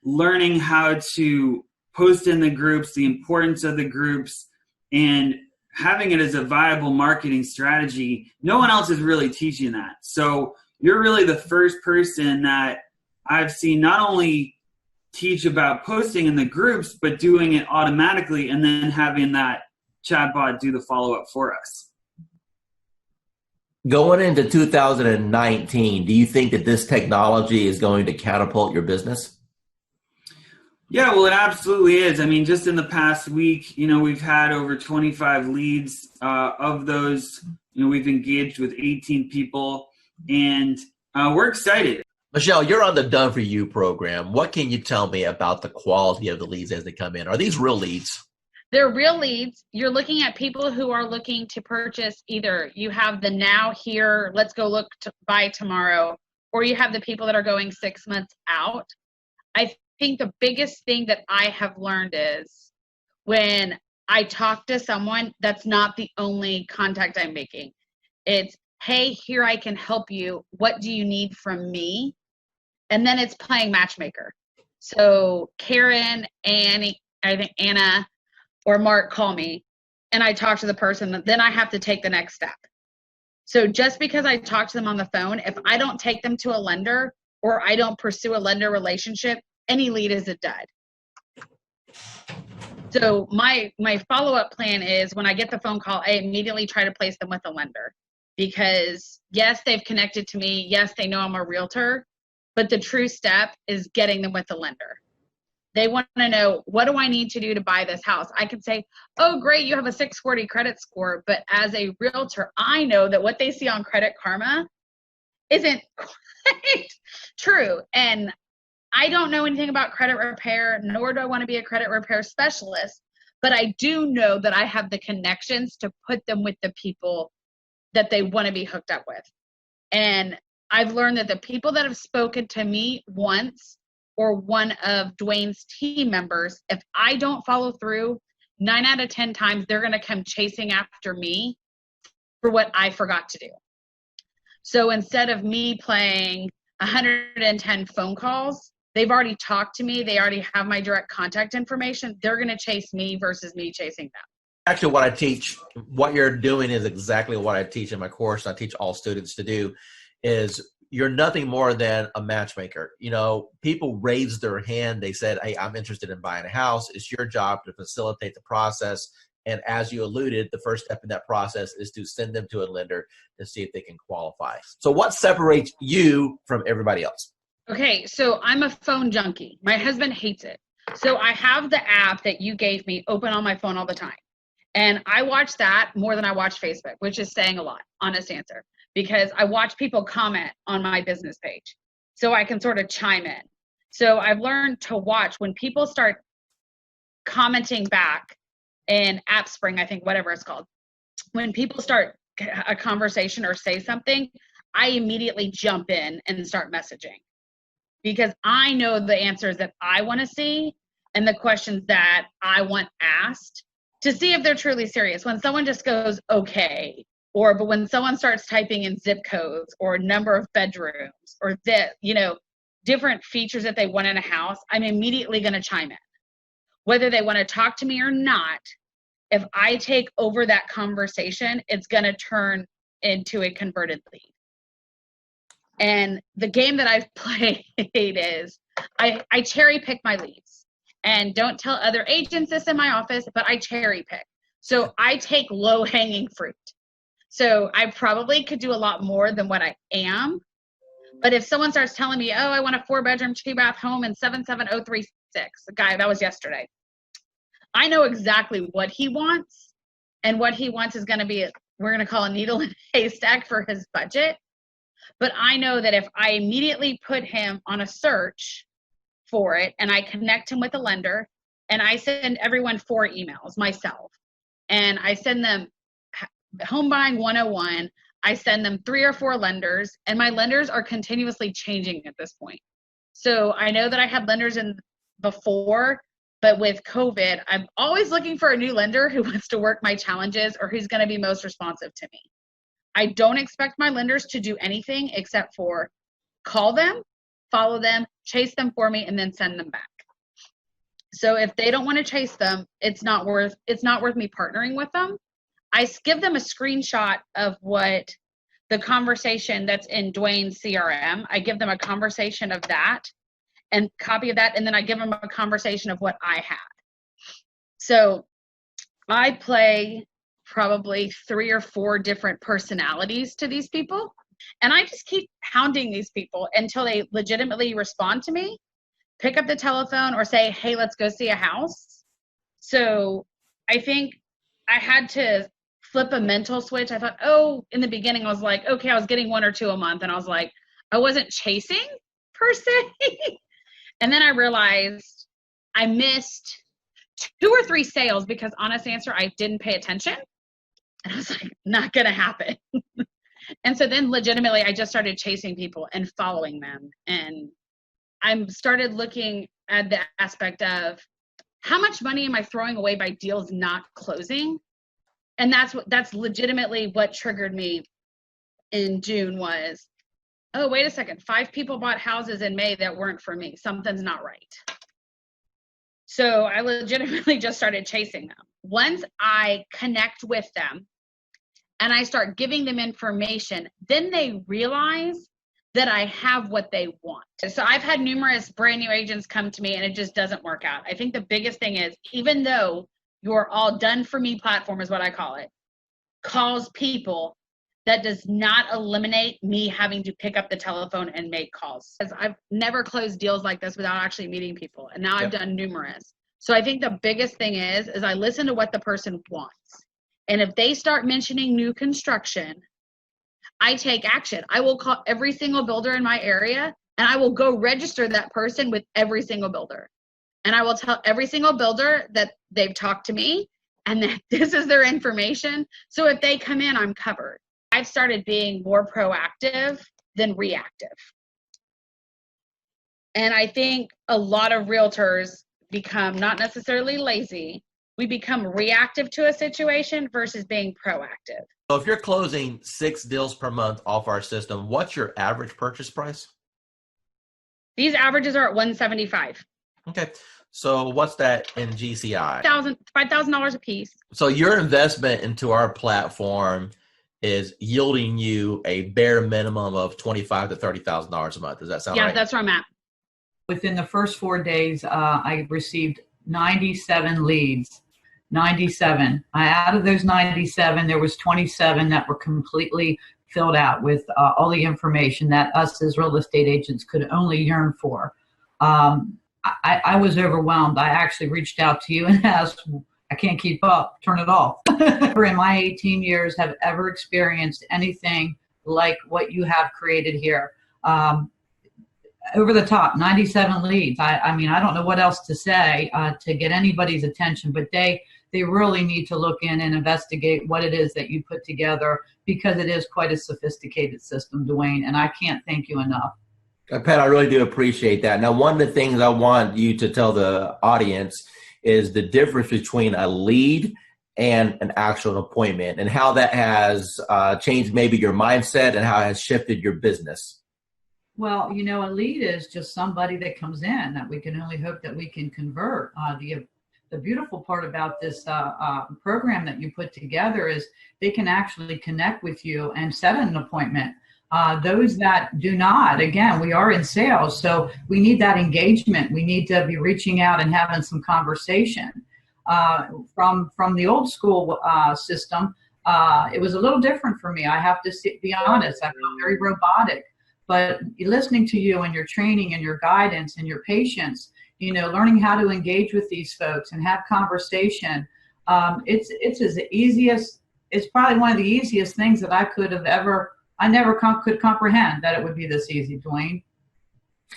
Speaker 1: learning how to post in the groups, the importance of the groups, and having it as a viable marketing strategy, no one else is really teaching that. So you're really the first person that I've seen not only teach about posting in the groups, but doing it automatically and then having that chatbot do the follow-up for us.
Speaker 2: Going into 2019, do you think that this technology is going to catapult your business?
Speaker 1: Yeah, well, it absolutely is. I mean, just in the past week, we've had over 25 leads. Of those, we've engaged with 18 people, and we're excited.
Speaker 2: Michelle, you're on the Done For You program. What can you tell me about the quality of the leads as they come in? Are these real leads?
Speaker 22: They're real leads. You're looking at people who are looking to purchase. Either you have the now, here, let's go look to buy tomorrow, or you have the people that are going 6 months out. I think the biggest thing that I have learned is when I talk to someone, that's not the only contact I'm making. It's, hey, here, I can help you. What do you need from me? And then it's playing matchmaker. So Karen, Annie, I think Anna, or Mark call me, and I talk to the person, then I have to take the next step. So just because I talk to them on the phone, if I don't take them to a lender or I don't pursue a lender relationship, any lead is a dud. So my follow-up plan is when I get the phone call, I immediately try to place them with a lender, because yes, they've connected to me. Yes, they know I'm a realtor, but the true step is getting them with a lender. They want to know, what do I need to do to buy this house? I can say, oh, great, you have a 640 credit score. But as a realtor, I know that what they see on Credit Karma isn't quite true. And I don't know anything about credit repair, nor do I want to be a credit repair specialist. But I do know that I have the connections to put them with the people that they want to be hooked up with. And I've learned that the people that have spoken to me once, or one of Dwayne's team members, if I don't follow through, 9 out of 10 times, they're going to come chasing after me for what I forgot to do. So instead of me playing 110 phone calls, they've already talked to me. They already have my direct contact information. They're going to chase me versus me chasing them.
Speaker 2: Actually, what I teach, what you're doing is exactly what I teach in my course. I teach all students to do is you're nothing more than a matchmaker. You know, people raised their hand. They said, hey, I'm interested in buying a house. It's your job to facilitate the process. And as you alluded, the first step in that process is to send them to a lender to see if they can qualify. So what separates you from everybody else?
Speaker 22: Okay, so I'm a phone junkie. My husband hates it. So I have the app that you gave me open on my phone all the time. And I watch that more than I watch Facebook, which is saying a lot, honest answer, because I watch people comment on my business page. So I can sort of chime in. So I've learned to watch when people start commenting back in AppSpring, I think, whatever it's called. When people start a conversation or say something, I immediately jump in and start messaging because I know the answers that I want to see and the questions that I want asked to see if they're truly serious. When someone just goes, okay, but when someone starts typing in zip codes or number of bedrooms or different features that they want in a house, I'm immediately going to chime in. Whether they want to talk to me or not, if I take over that conversation, it's going to turn into a converted lead. And the game that I've played is I cherry pick my leads. And don't tell other agents this in my office, but I cherry pick. So I take low hanging fruit. So I probably could do a lot more than what I am. But if someone starts telling me, oh, I want a 4-bedroom, 2-bath home in 77036, the guy, that was yesterday. I know exactly what he wants. And what he wants is going to be, we're going to call a needle in a haystack for his budget. But I know that if I immediately put him on a search for it and I connect him with a lender and I send everyone 4 emails myself and I send them Home Buying 101, I send them 3 or 4 lenders and my lenders are continuously changing at this point. So I know that I had lenders in before, but with COVID, I'm always looking for a new lender who wants to work my challenges or who's going to be most responsive to me. I don't expect my lenders to do anything except for call them, follow them, chase them for me, and then send them back. So if they don't want to chase them, it's not worth me partnering with them. I give them a screenshot of what the conversation that's in Dwayne's CRM. I give them a conversation of that and copy of that, and then I give them a conversation of what I had. So I play probably 3 or 4 different personalities to these people. And I just keep hounding these people until they legitimately respond to me, pick up the telephone or say, hey, let's go see a house. So I think I had to flip a mental switch. I thought, in the beginning, I was like, okay, I was getting 1 or 2 a month. And I was like, I wasn't chasing per se. And then I realized I missed 2 or 3 sales because honest answer, I didn't pay attention. And I was like, not going to happen. And so then legitimately, I just started chasing people and following them. And I started looking at the aspect of how much money am I throwing away by deals not closing? And that's legitimately what triggered me in June was, oh, wait a second. 5 people bought houses in May that weren't for me. Something's not right. So I legitimately just started chasing them. Once I connect with them and I start giving them information, then they realize that I have what they want. So I've had numerous brand new agents come to me and it just doesn't work out. I think the biggest thing is, even though your all done for me platform is what I call it, calls people, that does not eliminate me having to pick up the telephone and make calls. Because I've never closed deals like this without actually meeting people. And now I've done numerous. So I think the biggest thing is I listen to what the person wants. And if they start mentioning new construction, I take action. I will call every single builder in my area and I will go register that person with every single builder. And I will tell every single builder that they've talked to me and that this is their information. So if they come in, I'm covered. I've started being more proactive than reactive. And I think a lot of realtors become not necessarily lazy, we become reactive to a situation versus being proactive.
Speaker 2: So if you're closing 6 deals per month off our system, what's your average purchase price?
Speaker 22: These averages are at $175.
Speaker 2: Okay. So what's that in GCI?
Speaker 22: $5,000 a piece.
Speaker 2: So your investment into our platform is yielding you a bare minimum of $25,000 to $30,000 a month. Does that sound right?
Speaker 22: Yeah, that's where I'm at.
Speaker 12: Within the first 4 days, I received 97 leads. 97. Out of those 97, there was 27 that were completely filled out with all the information that us as real estate agents could only yearn for. I was overwhelmed. I actually reached out to you and asked, I can't keep up, turn it off. Never in my 18 years have ever experienced anything like what you have created here. Over the top, 97 leads. I mean, I don't know what else to say to get anybody's attention, but they really need to look in and investigate what it is that you put together, because it is quite a sophisticated system, Dwayne, and I can't thank you enough.
Speaker 2: Pat, I really do appreciate that. Now, one of the things I want you to tell the audience is the difference between a lead and an actual appointment, and how that has changed maybe your mindset and how it has shifted your business.
Speaker 12: Well, you know, a lead is just somebody that comes in that we can only hope that we can convert. The beautiful part about this program that you put together is they can actually connect with you and set an appointment. Those that do not, again, we are in sales, so we need that engagement. We need to be reaching out and having some conversation. From the old school system, it was a little different for me. I have to be honest. I felt very robotic. But listening to you and your training and your guidance and your patience, you know, learning how to engage with these folks and have conversation, it's as easiest. It's probably one of the easiest things that I could have ever. I never could comprehend that it would be this easy, Dwayne.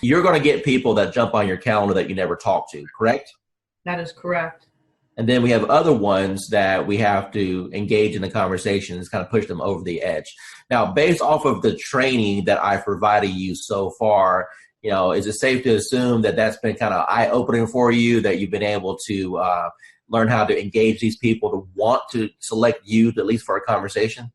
Speaker 2: You're going to get people that jump on your calendar that you never talk to, correct?
Speaker 12: That is correct.
Speaker 2: And then we have other ones that we have to engage in the conversations, kind of push them over the edge. Now, based off of the training that I've provided you so far, you know, is it safe to assume that that's been kind of eye-opening for you, that you've been able to learn how to engage these people to want to select you, at least for a conversation?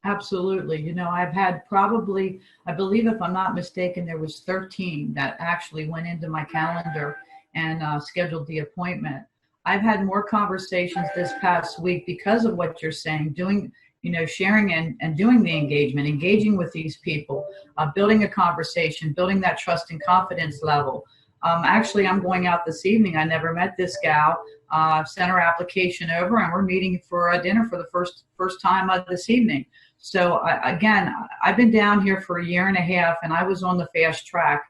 Speaker 12: Absolutely. You know, I've had probably, I believe if I'm not mistaken, there was 13 that actually went into my calendar and scheduled the appointment. I've had more conversations this past week because of what you're saying, doing, you know, sharing and doing the engagement, engaging with these people, building a conversation, building that trust and confidence level. Actually, I'm going out this evening. I never met this gal. Sent her application over, and we're meeting for a dinner for the first time this evening. So again, I've been down here for a year and a half, and I was on the fast track,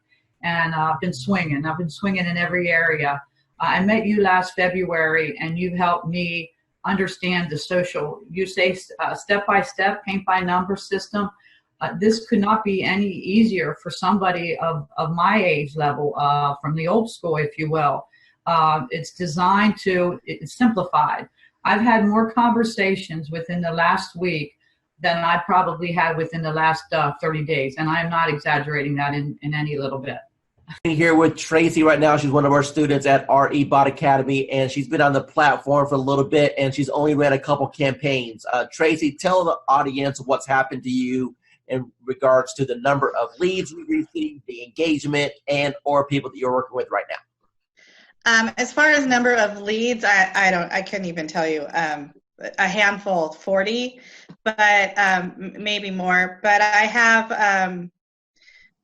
Speaker 12: and I've been swinging. I've been swinging in every area. I met you last February, and you've helped me understand the social, you say step-by-step, paint-by-number system. This could not be any easier for somebody of my age level, from the old school, if you will. It's designed to, it's simplified. I've had more conversations within the last week than I probably had within the last 30 days. And I'm not exaggerating that in any little bit.
Speaker 2: Here with Tracy right now. She's one of our students at RE Bot Academy, and she's been on the platform for a little bit, and she's only ran a couple campaigns. Tracy, tell the audience what's happened to you in regards to the number of leads you received, the engagement, and or people that you're working with right now.
Speaker 3: As far as number of leads, I couldn't even tell you. A handful, 40, but maybe more. But I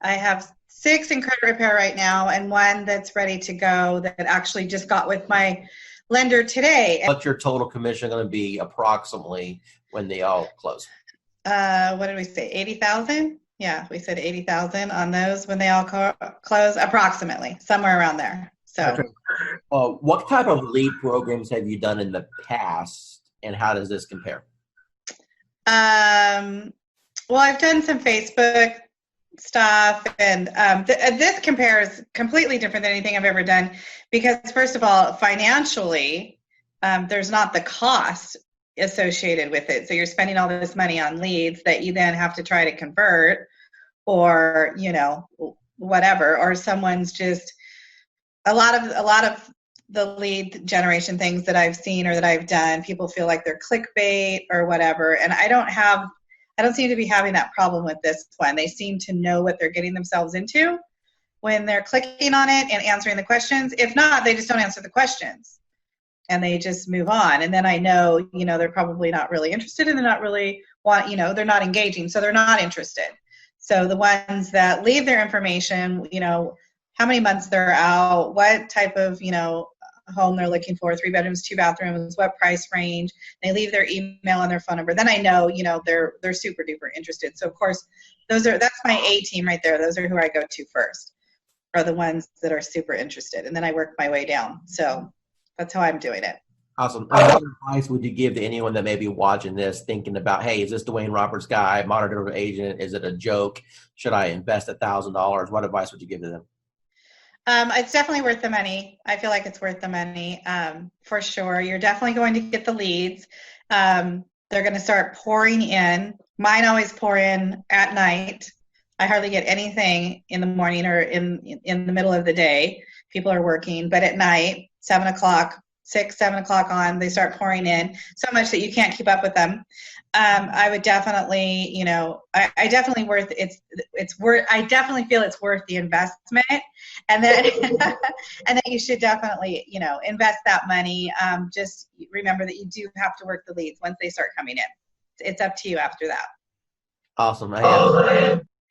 Speaker 3: have 6 in credit repair right now, and 1 that's ready to go that actually just got with my lender today.
Speaker 2: What's your total commission going to be approximately when they all close?
Speaker 3: What did we say? 80,000? Yeah, we said 80,000 on those when they all close, approximately, somewhere around there. So,
Speaker 2: okay. What type of lead programs have you done in the past, and how does this compare?
Speaker 3: Well, I've done some Facebook stuff, and this compares completely different than anything I've ever done, because first of all, financially, there's not the cost associated with it. So you're spending all this money on leads that you then have to try to convert, or, you know, whatever, or someone's just a lot of the lead generation things that I've seen or that I've done, people feel like they're clickbait or whatever. And I don't seem to be having that problem with this one. They seem to know what they're getting themselves into when they're clicking on it and answering the questions. If not, they just don't answer the questions and they just move on. And then I know, they're probably not really interested and they're not really they're not engaging. So they're not interested. So the ones that leave their information, how many months they're out, what type of, home they're looking for, 3 bedrooms, 2 bathrooms, what price range, they leave their email and their phone number, then I know, they're super duper interested. So of course, that's my A team right there. Those are who I go to first, are the ones that are super interested. And then I work my way down. So that's how I'm doing it.
Speaker 2: Awesome. What advice would you give to anyone that may be watching this thinking about, hey, is this Dwayne Roberts guy, modern digital agent? Is it a joke? Should I invest $1,000? What advice would you give to them?
Speaker 3: It's definitely worth the money. I feel like it's worth the money, for sure. You're definitely going to get the leads. They're going to start pouring in. Mine always pour in at night. I hardly get anything in the morning or in the middle of the day. People are working, but at night, 7 o'clock on, they start pouring in so much that you can't keep up with them. I would definitely, I definitely feel it's worth the investment, and then and then you should definitely, invest that money. Just remember that you do have to work the leads once they start coming in. It's up to you after that.
Speaker 2: Awesome.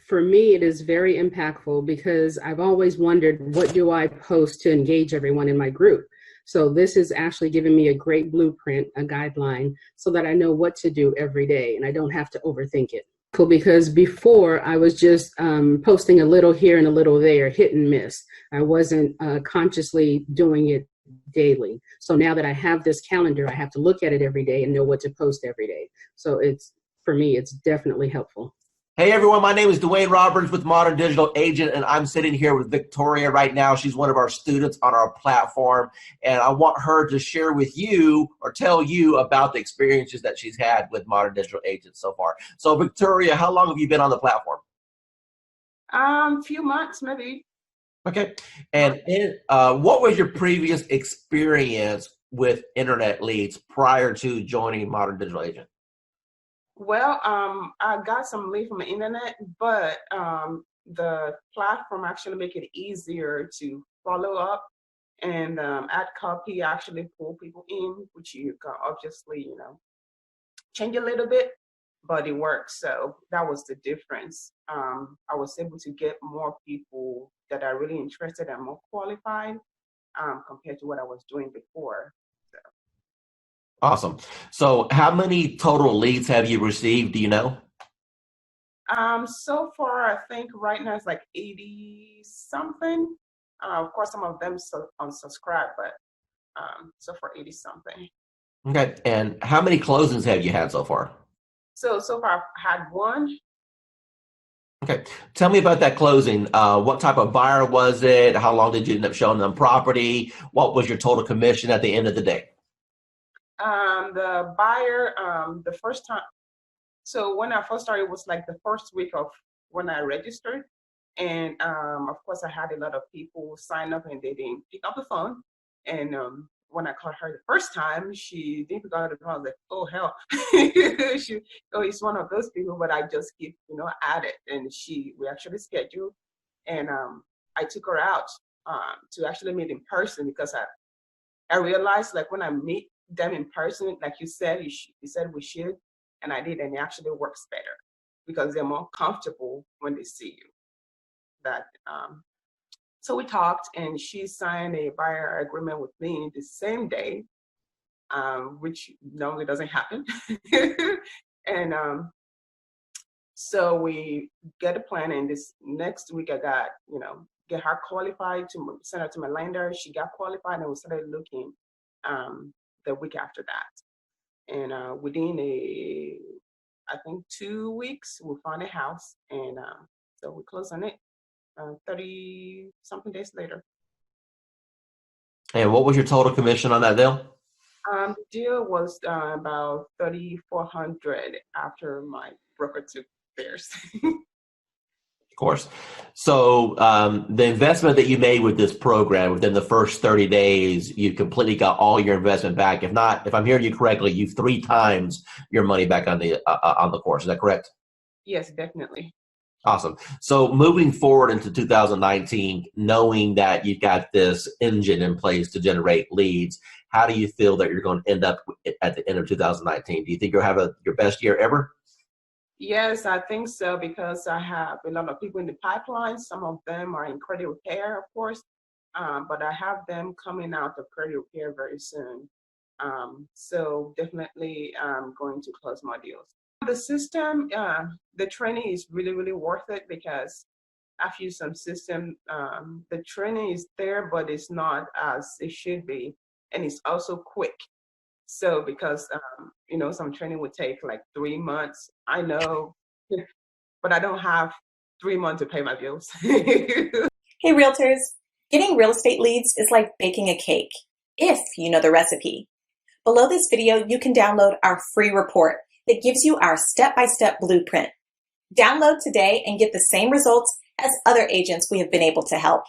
Speaker 4: For me, it is very impactful because I've always wondered, what do I post to engage everyone in my group? So this is actually giving me a great blueprint, a guideline, so that I know what to do every day and I don't have to overthink it. Cool, because before I was just posting a little here and a little there, hit and miss. I wasn't consciously doing it daily. So now that I have this calendar, I have to look at it every day and know what to post every day. So for me, it's definitely helpful.
Speaker 2: Hey everyone, my name is Dwayne Roberts with Modern Digital Agent, and I'm sitting here with Victoria right now. She's one of our students on our platform, and I want her to share with you or tell you about the experiences that she's had with Modern Digital Agent so far. So Victoria, how long have you been on the platform?
Speaker 5: Few months, maybe.
Speaker 2: Okay, and what was your previous experience with internet leads prior to joining Modern Digital Agent?
Speaker 5: Well, I got some lead from the internet, but the platform actually make it easier to follow up and add copy, actually pull people in, which you can obviously, change a little bit, but it works. So that was the difference. I was able to get more people that are really interested and more qualified compared to what I was doing before.
Speaker 2: Awesome. So how many total leads have you received? Do you know?
Speaker 5: So far, I think right now it's like 80 something. Of course, some of them unsubscribe, but so far 80 something.
Speaker 2: Okay. And how many closings have you had so far?
Speaker 5: So far I've had one.
Speaker 2: Okay. Tell me about that closing. What type of buyer was it? How long did you end up showing them property? What was your total commission at the end of the day?
Speaker 5: The buyer, the first time, so when I first started, it was like the first week of when I registered. And of course, I had a lot of people sign up and they didn't pick up the phone. And when I called her the first time, she didn't pick up the phone. I was like, oh, hell. It's one of those people, but I just keep, at it. And we actually scheduled. And I took her out to actually meet in person because I realized, like, when I meet them in person, like you said, you said we should, and I did, and it actually works better because they're more comfortable when they see you. So we talked, and she signed a buyer agreement with me the same day, which normally doesn't happen. And so we get a plan, and this next week I got, get her qualified to send her to my lender. She got qualified, and we started looking the week after that. And within I think 2 weeks, we found a house, and so we closed on it 30 something days later.
Speaker 2: And what was your total commission on that deal?
Speaker 5: The deal was about $3,400 after my broker took theirs.
Speaker 9: Of course. So the investment that you made with this program within the first 30 days, you completely got all your investment back. If not, if I'm hearing you correctly, you've 3 times your money back on the course. Is that correct?
Speaker 5: Yes, definitely.
Speaker 9: Awesome. So moving forward into 2019, knowing that you've got this engine in place to generate leads, how do you feel that you're going to end up at the end of 2019? Do you think you'll have your best year ever?
Speaker 5: Yes, I think so, because I have a lot of people in the pipeline. Some of them are in credit repair, of course, but I have them coming out of credit repair very soon. So definitely I'm going to close my deals. The system, the training is really, really worth it, because I've used some system. The training is there, but it's not as it should be. And it's also quick. So because, some training would take like 3 months, I know, but I don't have 3 months to pay my bills.
Speaker 6: Hey realtors, getting real estate leads is like baking a cake, if you know the recipe. Below this video, you can download our free report that gives you our step-by-step blueprint. Download today and get the same results as other agents we have been able to help.